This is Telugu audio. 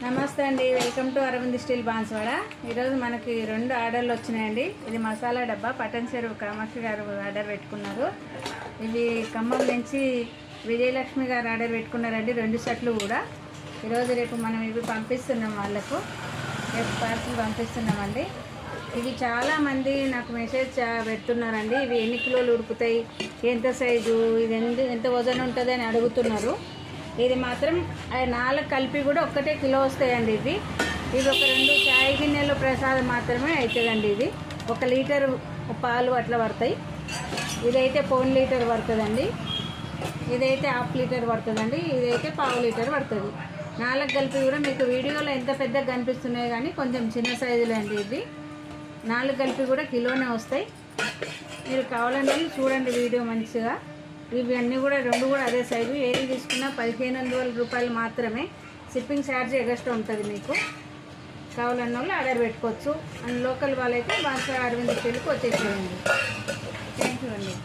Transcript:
నమస్తే అండి, welcome to Arvind steel Banswada. ఈరోజు మనకి 2 ఆర్డర్లు వచ్చినాయండి. ఇది మసాలా డబ్బా పటన్ చెరువు కామాక్షి గారు ఆర్డర్ పెట్టుకున్నారు. ఇవి ఖమ్మం నుంచి విజయలక్ష్మి గారు ఆర్డర్ పెట్టుకున్నారండి. 2 సెట్లు కూడా ఈరోజు రేపు మనం ఇవి పంపిస్తున్నాం వాళ్ళకు. రేపు పార్సల్ పంపిస్తున్నామండి. ఇవి చాలామంది నాకు మెసేజ్ పెడుతున్నారండి. ఇవి ఎన్ని కిలోలు ఉడుకుతాయి, ఎంత సైజు, ఇది ఎంత వజన్ ఉంటుంది అని అడుగుతున్నారు. ఇది మాత్రం 4 కలిపి కూడా 1 కిలో వస్తాయండి. ఇవి ఒక 2 చాయ్ గిన్నెలు ప్రసాదం మాత్రమే అవుతుందండి. ఇది 1 లీటరు పాలు అట్లా పడతాయి. ఇదైతే 1 లీటర్ పడుతుందండి. ఇదైతే 1/2 లీటర్ పడుతుందండి. ఇదైతే 1/2 లీటర్ పడుతుంది. 4 కలిపి కూడా మీకు వీడియోలో ఎంత పెద్దగా కనిపిస్తున్నాయి కానీ కొంచెం చిన్న సైజులో అండి. ఇవి 4 కలిపి కూడా కిలోనే వస్తాయి. మీరు కావాలంటే చూడండి వీడియో మంచిగా. ఇవి అన్నీ కూడా 2 కూడా అదే సైజు. ఏది తీసుకున్నా 1500 రూపాయలు మాత్రమే. షిప్పింగ్ ఛార్జ్ ఎగస్ట్రా ఉంటుంది. మీకు కావాలన్న వాళ్ళు ఆర్డర్ పెట్టుకోవచ్చు. అండ్ లోకల్ వాళ్ళైతే బాన్స్వాడ అరవింద్ స్టీల్కి వచ్చేసేయండి. థ్యాంక్ యూ అండి.